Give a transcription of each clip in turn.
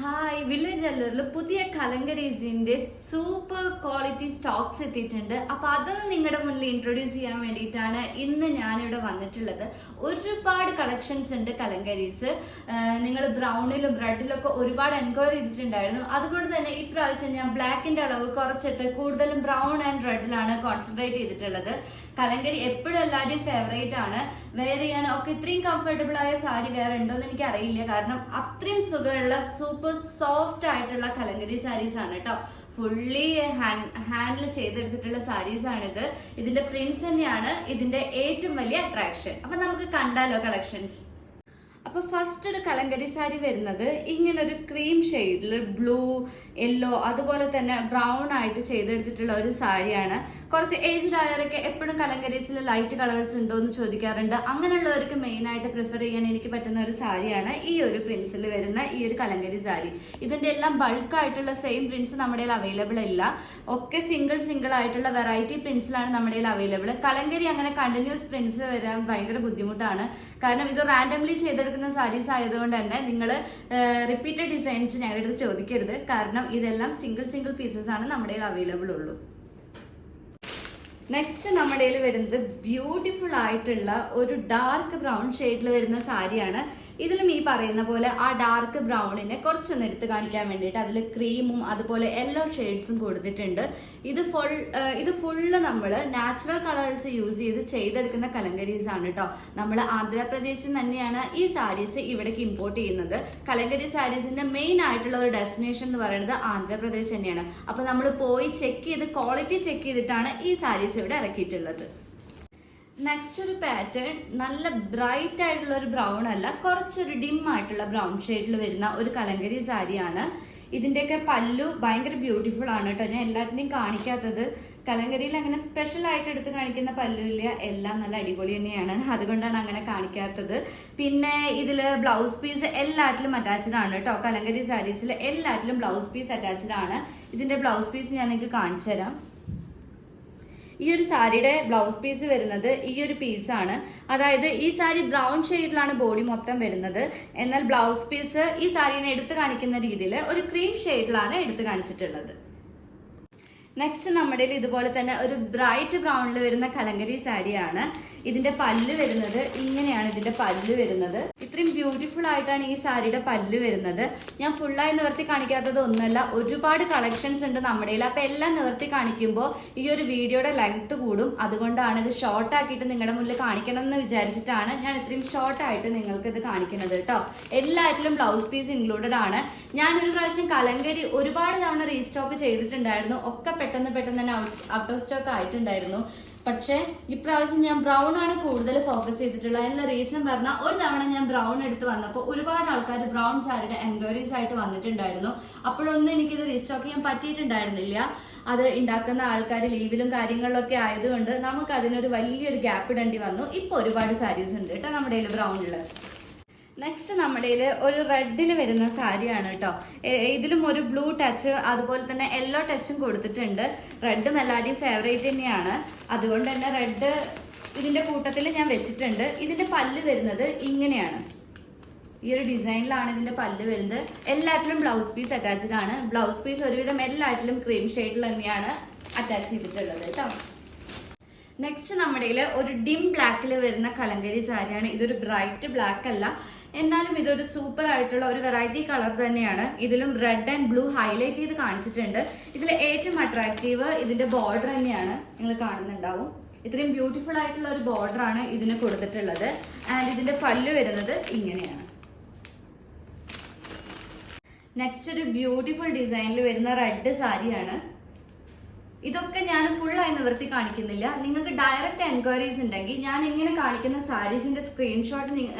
Hi, village ജ്വല്ലറിൽ പുതിയ കലങ്കരീസിന്റെ super quality Stokes എത്തിയിട്ടുണ്ട്. അപ്പൊ അതൊന്ന് നിങ്ങളുടെ മുന്നിൽ ഇൻട്രൊഡ്യൂസ് ചെയ്യാൻ വേണ്ടിയിട്ടാണ് ഇന്ന് ഞാനിവിടെ വന്നിട്ടുള്ളത്. ഒരുപാട് കളക്ഷൻസ് ഉണ്ട് കലങ്കരീസ്. നിങ്ങൾ ബ്രൗണിലും റെഡിലൊക്കെ ഒരുപാട് എൻക്വയറി ചെയ്തിട്ടുണ്ടായിരുന്നു. അതുകൊണ്ട് തന്നെ ഇപ്രാവശ്യം ഞാൻ ബ്ലാക്കിന്റെ അളവ് കുറച്ചിട്ട് കൂടുതലും ബ്രൗൺ ആൻഡ് റെഡിലാണ് കോൺസെൻട്രേറ്റ് ചെയ്തിട്ടുള്ളത്. കലങ്കരി എപ്പോഴും എല്ലാവരുടെയും ഫേവറേറ്റ് ആണ്. വെയർ ചെയ്യാൻ ഒക്കെ ഇത്രയും കംഫർട്ടബിൾ ആയ സാരി വേറെ ഉണ്ടോന്ന് എനിക്ക് അറിയില്ല. കാരണം അത്രയും സുഖമുള്ള സൂപ്പർ സോഫ്റ്റ് ആയിട്ടുള്ള കലങ്കരി സാരീസ് ആണ് കേട്ടോ. ഫുള്ളി ഹാൻഡിൽ ചെയ്തെടുത്തിട്ടുള്ള സാരീസ് ആണിത്. ഇതിന്റെ പ്രിന്റ്സ് തന്നെയാണ് ഇതിന്റെ ഏറ്റവും വലിയ അട്രാക്ഷൻ. അപ്പൊ നമുക്ക് കണ്ടാലോ കളക്ഷൻസ്. അപ്പൊ ഫസ്റ്റ് ഒരു കലങ്കരി സാരി വരുന്നത് ഇങ്ങനെ ഒരു ക്രീം ഷെയ്ഡിൽ ബ്ലൂ, യെല്ലോ, അതുപോലെ തന്നെ ബ്രൗൺ ആയിട്ട് ചെയ്തെടുത്തിട്ടുള്ള ഒരു സാരിയാണ്. കുറച്ച് ഏജ്ഡ് ആയവരൊക്കെ എപ്പോഴും കലങ്കരിസിൽ ലൈറ്റ് കളേഴ്സ് ഉണ്ടോ എന്ന് ചോദിക്കാറുണ്ട്. അങ്ങനെയുള്ളവർക്ക് മെയിൻ ആയിട്ട് പ്രിഫർ ചെയ്യാൻ എനിക്ക് പറ്റുന്ന ഒരു സാരിയാണ് ഈ ഒരു പ്രിന്റ്സിൽ വരുന്ന ഈ ഒരു കലങ്കരി സാരി. ഇതിന്റെ എല്ലാം ബൾക്ക് ആയിട്ടുള്ള സെയിം പ്രിന്റ്സ് നമ്മുടെ അവൈലബിൾ ഇല്ല. ഒക്കെ സിംഗിൾ ആയിട്ടുള്ള വെറൈറ്റി പ്രിന്റ്സിലാണ് നമ്മുടെ അവൈലബിൾ. കലങ്കരി അങ്ങനെ കണ്ടിന്യൂസ് പ്രിന്റ്സ് വരാൻ ഭയങ്കര ബുദ്ധിമുട്ടാണ്. കാരണം ഇത് റാൻഡംലി ചെയ്തെടുക്കുന്ന സാരീസ് ആയതുകൊണ്ട് തന്നെ നിങ്ങൾ റിപ്പീറ്റഡ് ഡിസൈൻസ് ഞങ്ങളുടെ അടുത്ത് ചോദിക്കരുത്. കാരണം ഇതെല്ലാം സിംഗിൾ പീസസ് ആണ് നമ്മുടെ അവൈലബിൾ ഉള്ളൂ. നെക്സ്റ്റ് നമ്മുടെ വരുന്നത് ബ്യൂട്ടിഫുൾ ആയിട്ടുള്ള ഒരു ഡാർക്ക് ബ്രൗൺ ഷെയ്ഡിൽ വരുന്ന സാരിയാണ്. ഇതിലും ഈ പറയുന്ന പോലെ ആ ഡാർക്ക് ബ്രൗണിനെ കുറച്ചൊന്ന് എടുത്ത് കാണിക്കാൻ വേണ്ടിയിട്ട് അതിൽ ക്രീമും അതുപോലെ യെല്ലോ ഷെയ്ഡ്സും കൊടുത്തിട്ടുണ്ട്. ഇത് ഫുള്ള് നമ്മൾ നാച്ചുറൽ കളേഴ്സ് യൂസ് ചെയ്തെടുക്കുന്ന കലങ്കരിസ് ആണ് കേട്ടോ. നമ്മൾ ആന്ധ്രാപ്രദേശിൽ തന്നെയാണ് ഈ സാരീസ് ഇവിടേക്ക് ഇമ്പോർട്ട് ചെയ്യുന്നത്. കലങ്കരി സാരീസിന്റെ മെയിൻ ആയിട്ടുള്ള ഒരു ഡെസ്റ്റിനേഷൻ എന്ന് പറയുന്നത് ആന്ധ്രാപ്രദേശ് തന്നെയാണ്. അപ്പൊ നമ്മൾ പോയി ക്വാളിറ്റി ചെക്ക് ചെയ്തിട്ടാണ് ഈ സാരീസ് ഇവിടെ ഇറക്കിയിട്ടുള്ളത്. നെക്സ്റ്റ് ഒരു പാറ്റേൺ നല്ല ബ്രൈറ്റ് ആയിട്ടുള്ള ഒരു ബ്രൗൺ അല്ല, കുറച്ചൊരു ഡിം ആയിട്ടുള്ള ബ്രൗൺ ഷെയ്ഡിൽ വരുന്ന ഒരു കലങ്കരി സാരിയാണ്. ഇതിന്റെയൊക്കെ പല്ലു ഭയങ്കര ബ്യൂട്ടിഫുൾ ആണ് കേട്ടോ. ഞാൻ എല്ലാത്തിനെയും കാണിക്കാത്തത്, കലങ്കരിയിൽ അങ്ങനെ സ്പെഷ്യൽ ആയിട്ട് എടുത്ത് കാണിക്കുന്ന പല്ലു ഇല്ല, എല്ലാം നല്ല അടിപൊളി തന്നെയാണ്. അതുകൊണ്ടാണ് അങ്ങനെ കാണിക്കാത്തത്. പിന്നെ ഇതില് ബ്ലൗസ് പീസ് എല്ലാറ്റിലും അറ്റാച്ച്ഡ് ആണ് കേട്ടോ. കലങ്കരി സാരീസിൽ എല്ലാറ്റിലും ബ്ലൗസ് പീസ് അറ്റാച്ച്ഡ് ആണ്. ഇതിന്റെ ബ്ലൗസ് പീസ് ഞാൻ നിങ്ങൾക്ക് കാണിച്ചു തരാം. ഈ ഒരു സാരിയുടെ ബ്ലൗസ് പീസ് വരുന്നത് ഈ ഒരു പീസാണ്. അതായത് ഈ സാരി ബ്രൗൺ ഷെയ്ഡിലാണ് ബോഡി മൊത്തം വരുന്നത്. എന്നാൽ ബ്ലൗസ് പീസ് ഈ സാരീനെ എടുത്ത് കാണിക്കുന്ന രീതിയിൽ ഒരു ക്രീം ഷെയ്ഡിലാണ് എടുത്ത് കാണിച്ചിട്ടുള്ളത്. നെക്സ്റ്റ് നമ്മുടെ ഇതുപോലെ തന്നെ ഒരു ബ്രൈറ്റ് ബ്രൗണിൽ വരുന്ന കലങ്കരി സാരിയാണ്. ഇതിന്റെ പല്ല് വരുന്നത് ഇങ്ങനെയാണ്. ഇതിന്റെ പല്ല് വരുന്നത് ഇത്രയും ബ്യൂട്ടിഫുൾ ആയിട്ടാണ് ഈ സാരിയുടെ പല്ല് വരുന്നത്. ഞാൻ ഫുള്ളായി നിവർത്തി കാണിക്കാത്തത് ഒന്നല്ല, ഒരുപാട് കളക്ഷൻസ് ഉണ്ട് നമ്മുടെ. അപ്പൊ എല്ലാം നിവർത്തി കാണിക്കുമ്പോൾ ഈ ഒരു വീഡിയോയുടെ ലെങ്ത് കൂടും. അതുകൊണ്ടാണ് ഇത് ഷോർട്ട് ആക്കിയിട്ട് നിങ്ങളുടെ മുന്നിൽ കാണിക്കണം എന്ന് വിചാരിച്ചിട്ടാണ് ഞാൻ ഇത്രയും ഷോർട്ട് ആയിട്ട് നിങ്ങൾക്ക് ഇത് കാണിക്കുന്നത് കേട്ടോ. എല്ലാറ്റിലും ബ്ലൗസ് പീസ് ഇൻക്ലൂഡഡ് ആണ്. ഞാൻ ഒരു പ്രാവശ്യം കലങ്കരി ഒരുപാട് തവണ റീസ്റ്റോക്ക് ചെയ്തിട്ടുണ്ടായിരുന്നു. ഒക്കെ പെട്ടെന്ന് തന്നെ ഔട്ട് ഓഫ് സ്റ്റോക്ക് ആയിട്ടുണ്ടായിരുന്നു. പക്ഷെ ഇപ്രാവശ്യം ഞാൻ ബ്രൗൺ ആണ് കൂടുതൽ ഫോക്കസ് ചെയ്തിട്ടുള്ളത്. അതിനുള്ള റീസൺ പറഞ്ഞാൽ ഒരു തവണ ഞാൻ ബ്രൗൺ എടുത്ത് വന്നപ്പോൾ ഒരുപാട് ആൾക്കാർ ബ്രൗൺ സാരിയുടെ എൻക്വയറീസ് ആയിട്ട് വന്നിട്ടുണ്ടായിരുന്നു. അപ്പോഴൊന്നും എനിക്കിത് റീസ്റ്റോക്ക് ചെയ്യാൻ പറ്റിയിട്ടുണ്ടായിരുന്നില്ല. അത് ഉണ്ടാക്കുന്ന ആൾക്കാർ ലീവിലും കാര്യങ്ങളിലൊക്കെ ആയതുകൊണ്ട് നമുക്ക് അതിനൊരു വലിയൊരു ഗ്യാപ്പ് ഇടേണ്ടി വന്നു. ഇപ്പൊ ഒരുപാട് സാരീസ് ഉണ്ട് കേട്ടോ നമ്മുടെ ബ്രൗണില്. നെക്സ്റ്റ് നമ്മുടെ ഒരു റെഡിൽ വരുന്ന സാരിയാണ് കേട്ടോ. ഇതിലും ഒരു ബ്ലൂ ടച്ച് അതുപോലെ തന്നെ യെല്ലോ ടച്ചും കൊടുത്തിട്ടുണ്ട്. റെഡും എല്ലാവരുടെയും ഫേവറേറ്റ് തന്നെയാണ്. അതുകൊണ്ട് തന്നെ റെഡ് ഇതിന്റെ കൂട്ടത്തിൽ ഞാൻ വെച്ചിട്ടുണ്ട്. ഇതിന്റെ പല്ല് വരുന്നത് ഇങ്ങനെയാണ്. ഈ ഒരു ഡിസൈനിലാണ് ഇതിന്റെ പല്ല് വരുന്നത്. എല്ലാറ്റിലും ബ്ലൗസ് പീസ് അറ്റാച്ച്ഡ് ആണ്. ബ്ലൗസ് പീസ് ഒരുവിധം എല്ലാറ്റിലും ക്രീം ഷെയ്ഡിൽ തന്നെയാണ് അറ്റാച്ച് ചെയ്തിട്ടുള്ളത് കേട്ടോ. നെക്സ്റ്റ് നമ്മുടെ ഒരു ഡിം ബ്ലാക്കിൽ വരുന്ന കലങ്കരി സാരിയാണ്. ഇതൊരു ബ്രൈറ്റ് ബ്ലാക്ക് അല്ല, എന്നാലും ഇതൊരു സൂപ്പർ ആയിട്ടുള്ള ഒരു വെറൈറ്റി കളർ തന്നെയാണ്. ഇതിലും റെഡ് ആൻഡ് ബ്ലൂ ഹൈലൈറ്റ് ചെയ്ത് കാണിച്ചിട്ടുണ്ട്. ഇതിൽ ഏറ്റവും അട്രാക്റ്റീവ് ഇതിന്റെ ബോർഡർ തന്നെയാണ്. നിങ്ങൾ കാണുന്നുണ്ടാവും, ഇത്രയും ബ്യൂട്ടിഫുൾ ആയിട്ടുള്ള ഒരു ബോർഡർ ആണ് ഇതിന് കൊടുത്തിട്ടുള്ളത്. ആൻഡ് ഇതിന്റെ പല്ല് വരുന്നത് ഇങ്ങനെയാണ്. നെക്സ്റ്റ് ഒരു ബ്യൂട്ടിഫുൾ ഡിസൈനിൽ വരുന്ന റെഡ് സാരിയാണ്. ഇതൊക്കെ ഞാൻ ഫുള്ളായി നിവർത്തി കാണിക്കുന്നില്ല. നിങ്ങൾക്ക് ഡയറക്റ്റ് എൻക്വയറീസ് ഉണ്ടെങ്കിൽ ഞാൻ ഇങ്ങനെ കാണിക്കുന്ന സാരീസിന്റെ സ്ക്രീൻഷോട്ട്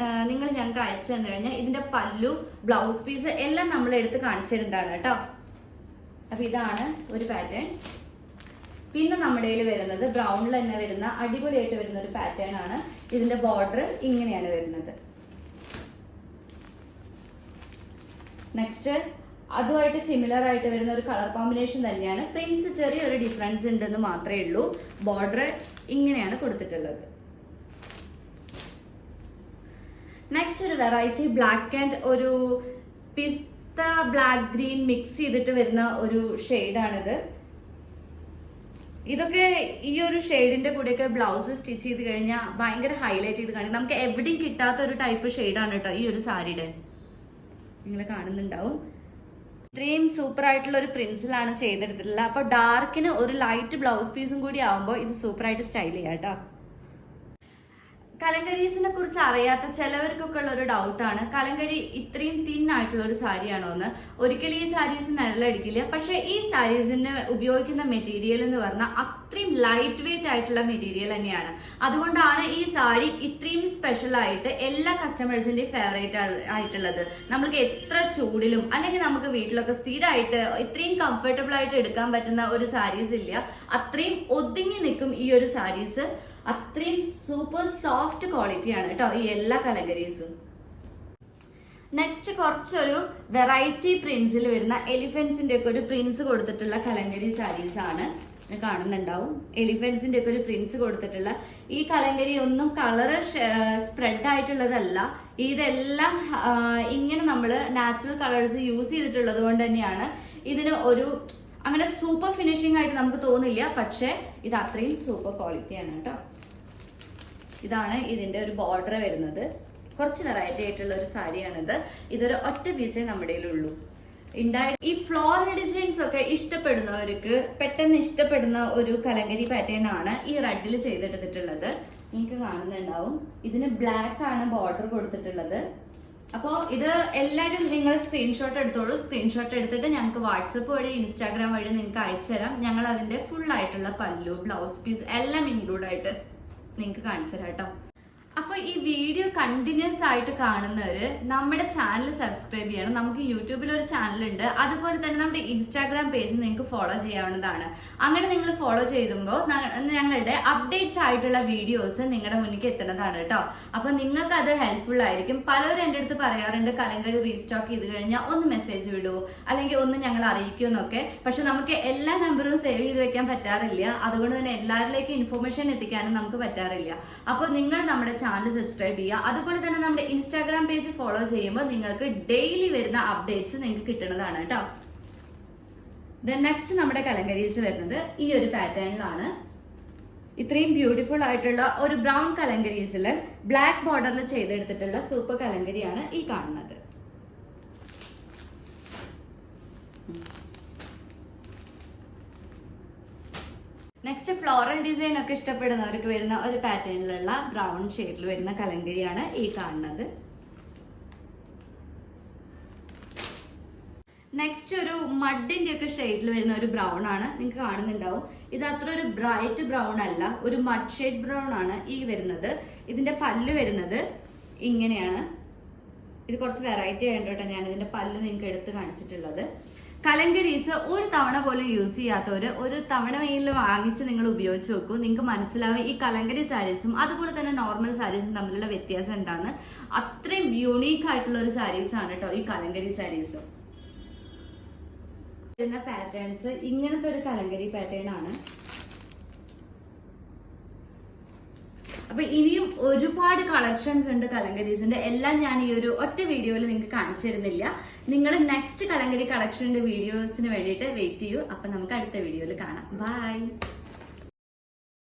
നിങ്ങൾ ഞങ്ങൾക്ക് അയച്ചു തന്നു കഴിഞ്ഞാൽ ഇതിന്റെ പല്ലു, ബ്ലൗസ് പീസ് എല്ലാം നമ്മൾ എടുത്ത് കാണിച്ചിരുന്നതാണ് കേട്ടോ. അപ്പൊ ഇതാണ് ഒരു പാറ്റേൺ. പിന്നെ നമ്മുടെ വരുന്നത് ബ്രൗണിൽ തന്നെ വരുന്ന അടിപൊളിയായിട്ട് വരുന്ന ഒരു പാറ്റേൺ ആണ്. ഇതിന്റെ ബോർഡർ ഇങ്ങനെയാണ് വരുന്നത്. നെക്സ്റ്റ് അതുമായിട്ട് സിമിലർ ആയിട്ട് വരുന്ന ഒരു കളർ കോമ്പിനേഷൻ തന്നെയാണ്. പ്രിന്റ്സ് ചെറിയൊരു ഡിഫറൻസ് ഉണ്ടെന്ന് മാത്രമേ ഉള്ളൂ. ബോർഡർ ഇങ്ങനെയാണ് കൊടുത്തിട്ടുള്ളത്. നെക്സ്റ്റ് ഒരു വെറൈറ്റി ബ്ലാക്ക് ആൻഡ് ഒരു പിസ്ത പിസ്ത ബ്ലാക്ക് ഗ്രീൻ മിക്സ് ചെയ്തിട്ട് വരുന്ന ഒരു ഷെയ്ഡാണിത്. ഇതൊക്കെ ഈ ഒരു ഷെയ്ഡിന്റെ കൂടെയൊക്കെ ബ്ലൗസ് സ്റ്റിച്ച് ചെയ്ത് കഴിഞ്ഞാൽ ഭയങ്കര ഹൈലൈറ്റ് ചെയ്ത് കാണിക്കും. നമുക്ക് എവിടെയും കിട്ടാത്ത ഒരു ടൈപ്പ് ഷെയ്ഡാണ് കേട്ടോ ഈ ഒരു സാരിയുടെ. നിങ്ങൾ കാണുന്നുണ്ടാവും. ഇത്രയും സൂപ്പർ ആയിട്ടുള്ള ഒരു പ്രിൻസിലാണ് ചെയ്തെടുത്തിട്ടുള്ളത്. അപ്പൊ ഡാർക്കിന് ഒരു ലൈറ്റ് ബ്ലൗസ് പീസും കൂടി ആവുമ്പോൾ ഇത് സൂപ്പറായിട്ട് സ്റ്റൈൽ ചെയ്യാം കേട്ടോ. കലങ്കരിസിനെ കുറിച്ച് അറിയാത്ത ചിലവർക്കൊക്കെ ഉള്ള ഒരു ഡൗട്ടാണ്, കലങ്കരി ഇത്രയും തിൻ ആയിട്ടുള്ള ഒരു സാരിയാണോ എന്ന്. ഒരിക്കലും ഈ സാരീസ് നിഴലടിക്കില്ല. പക്ഷെ ഈ സാരീസിന് ഉപയോഗിക്കുന്ന മെറ്റീരിയൽ എന്ന് പറഞ്ഞാൽ അത്രയും ലൈറ്റ് വെയിറ്റ് ആയിട്ടുള്ള മെറ്റീരിയൽ തന്നെയാണ്. അതുകൊണ്ടാണ് ഈ സാരി ഇത്രയും സ്പെഷ്യൽ ആയിട്ട് എല്ലാ കസ്റ്റമേഴ്സിന്റെയും ഫേവറേറ്റ് ആയിട്ടുള്ളത്. നമുക്ക് എത്ര ചൂടിലും അല്ലെങ്കിൽ നമുക്ക് വീട്ടിലൊക്കെ സ്ഥിരമായിട്ട് ഇത്രയും കംഫർട്ടബിൾ ആയിട്ട് എടുക്കാൻ പറ്റുന്ന ഒരു സാരീസ് ഇല്ല. അത്രയും ഒതുങ്ങി നിൽക്കും ഈ ഒരു സാരീസ്. അത്രയും സൂപ്പർ സോഫ്റ്റ് ക്വാളിറ്റിയാണ് കേട്ടോ ഈ എല്ലാ കലങ്കരിസും. നെക്സ്റ്റ് കുറച്ചൊരു വെറൈറ്റി പ്രിന്റ്സിൽ വരുന്ന എലിഫന്റ്സിന്റെ ഒക്കെ ഒരു പ്രിന്റ്സ് കൊടുത്തിട്ടുള്ള കലങ്കരി സാരീസ് ആണ് കാണുന്നുണ്ടാവും. എലിഫന്റ്സിന്റെ ഒക്കെ ഒരു പ്രിന്റ്സ് കൊടുത്തിട്ടുള്ള ഈ കലങ്കരി ഒന്നും കളർ സ്പ്രെഡ് ആയിട്ടുള്ളതല്ല. ഇതെല്ലാം ഇങ്ങനെ നമ്മൾ നാച്ചുറൽ കളേഴ്സ് യൂസ് ചെയ്തിട്ടുള്ളത് കൊണ്ട് തന്നെയാണ് ഇതിന് ഒരു അങ്ങനെ സൂപ്പർ ഫിനിഷിംഗ് ആയിട്ട് നമുക്ക് തോന്നില്ല. പക്ഷെ ഇത് അത്രയും സൂപ്പർ ക്വാളിറ്റിയാണ് കേട്ടോ. ഇതാണ് ഇതിന്റെ ഒരു ബോർഡർ വരുന്നത്. കുറച്ച് വെറൈറ്റി ആയിട്ടുള്ള ഒരു സാരിയാണിത്. ഇതൊരു ഒറ്റ പീസേ നമ്മുടെ ഉള്ളൂ. ഈ ഫ്ലോറൽ ഡിസൈൻസ് ഒക്കെ ഇഷ്ടപ്പെടുന്നവർക്ക് പെട്ടെന്ന് ഇഷ്ടപ്പെടുന്ന ഒരു കലങ്കരി പാറ്റേൺ ആണ് ഈ റെഡിൽ ചെയ്തെടുത്തിട്ടുള്ളത്. നിങ്ങൾക്ക് കാണുന്നുണ്ടാവും. ഇതിന് ബ്ലാക്ക് ആണ് ബോർഡർ കൊടുത്തിട്ടുള്ളത്. അപ്പോൾ ഇത് എല്ലാവരും നിങ്ങൾ സ്ക്രീൻഷോട്ട് എടുത്തോളൂ. സ്ക്രീൻഷോട്ട് എടുത്തിട്ട് ഞങ്ങൾക്ക് വാട്സപ്പ് വഴി ഇൻസ്റ്റാഗ്രാം വഴി നിങ്ങൾക്ക് അയച്ചു തരാം. ഞങ്ങൾ അതിന്റെ ഫുൾ ആയിട്ടുള്ള പല്ലു ബ്ലൗസ് പീസ് എല്ലാം ഇൻക്ലൂഡ് ആയിട്ട് നിങ്ങൾക്ക് കാണിച്ചു തരാം കേട്ടോ. അപ്പൊ ഈ വീഡിയോ കണ്ടിന്യൂസ് ആയിട്ട് കാണുന്നവര് നമ്മുടെ ചാനൽ സബ്സ്ക്രൈബ് ചെയ്യണം. നമുക്ക് യൂട്യൂബിൽ ഒരു ചാനൽ ഉണ്ട്. അതുപോലെ തന്നെ നമ്മുടെ ഇൻസ്റ്റാഗ്രാം പേജ് നിങ്ങൾക്ക് ഫോളോ ചെയ്യാവുന്നതാണ്. അങ്ങനെ നിങ്ങൾ ഫോളോ ചെയ്യുമ്പോൾ ഞങ്ങളുടെ അപ്ഡേറ്റ്സ് ആയിട്ടുള്ള വീഡിയോസ് നിങ്ങളുടെ മുന്നിലേക്ക് എത്തുന്നതാണ് കേട്ടോ. അപ്പൊ നിങ്ങൾക്ക് അത് ഹെൽപ്ഫുൾ ആയിരിക്കും. പലരും എൻ്റെ അടുത്ത് പറയാറുണ്ട് കലങ്കരി റീസ്റ്റോക്ക് ചെയ്ത് കഴിഞ്ഞാൽ ഒന്ന് മെസ്സേജ് വിടുവോ അല്ലെങ്കിൽ ഒന്ന് ഞങ്ങൾ അറിയിക്കുമെന്നൊക്കെ. പക്ഷെ നമുക്ക് എല്ലാ നമ്പറും സേവ് ചെയ്ത് വെക്കാൻ പറ്റാറില്ല. അതുകൊണ്ട് തന്നെ എല്ലാവരിലേക്കും ഇൻഫോർമേഷൻ എത്തിക്കാനും നമുക്ക് പറ്റാറില്ല. അപ്പോൾ നിങ്ങൾ നമ്മുടെ ചാനൽ സബ്സ്ക്രൈബ് ചെയ്യുക. അതുപോലെ തന്നെ നമ്മുടെ ഇൻസ്റ്റാഗ്രാം പേജ് ഫോളോ ചെയ്യുമ്പോൾ നിങ്ങൾക്ക് ഡെയിലി വരുന്ന അപ്ഡേറ്റ്സ് നിങ്ങൾക്ക് കിട്ടുന്നതാണ് കേട്ടോ. നെക്സ്റ്റ് നമ്മുടെ കലങ്കരിസ് വരുന്നത് ഈ ഒരു പാറ്റേണിലാണ്. ഇത്രയും ബ്യൂട്ടിഫുൾ ആയിട്ടുള്ള ഒരു ബ്രൗൺ കലങ്കരിസിൽ ബ്ലാക്ക് ബോർഡറിൽ ചെയ്തെടുത്തിട്ടുള്ള സൂപ്പർ കലങ്കരിയാണ് ഈ കാണുന്നത്. നെക്സ്റ്റ് ഫ്ലോറൽ ഡിസൈൻ ഒക്കെ ഇഷ്ടപ്പെടുന്നവർക്ക് വരുന്ന ഒരു പാറ്റേണിലുള്ള ബ്രൗൺ ഷെയ്ഡിൽ വരുന്ന കലങ്കരിയാണ് ഈ കാണുന്നത്. നെക്സ്റ്റ് ഒരു മഡിന്റെ ഒക്കെ ഷെയ്ഡിൽ വരുന്ന ഒരു ബ്രൗൺ ആണ്. നിങ്ങൾക്ക് കാണുന്നുണ്ടാവും. ഇത് അത്ര ഒരു ബ്രൈറ്റ് ബ്രൗൺ അല്ല, ഒരു മഡ് ഷെയ്ഡ് ബ്രൗൺ ആണ് ഈ വരുന്നത്. ഇതിന്റെ പല്ല് വരുന്നത് ഇങ്ങനെയാണ്. ഇത് കുറച്ച് വെറൈറ്റി ആയിട്ടോ ഞാൻ ഇതിന്റെ പല്ല് നിങ്ങൾക്ക് എടുത്ത് കാണിച്ചിട്ടുള്ളത്. കലങ്കരിസ് ഒരു തവണ പോലും യൂസ് ചെയ്യാത്തവര് ഒരു തവണ വെയിൽ വാങ്ങിച്ച് നിങ്ങൾ ഉപയോഗിച്ച് നോക്കൂ. നിങ്ങൾക്ക് മനസ്സിലാവും ഈ കലങ്കരി സാരീസും അതുപോലെ തന്നെ നോർമൽ സാരീസും തമ്മിലുള്ള വ്യത്യാസം എന്താന്ന്. അത്രയും യൂണീക്ക് ആയിട്ടുള്ള ഒരു സാരീസ് ആണ് കേട്ടോ ഈ കലങ്കരി സാരീസ്. പാറ്റേൺസ് ഇങ്ങനത്തെ ഒരു കലങ്കരി പാറ്റേൺ ആണ്. അപ്പൊ ഇനിയും ഒരുപാട് കളക്ഷൻസ് ഉണ്ട് കലങ്കരിസിന്റെ. എല്ലാം ഞാൻ ഈ ഒരു ഒറ്റ വീഡിയോയിൽ നിങ്ങൾക്ക് കാണിച്ചു തരുന്നില്ല. നിങ്ങൾ നെക്സ്റ്റ് കലങ്കരി കളക്ഷന്റെ വീഡിയോസിന് വേണ്ടിയിട്ട് വെയിറ്റ് ചെയ്യൂ. അപ്പൊ നമുക്ക് അടുത്ത വീഡിയോയിൽ കാണാം. ബൈ.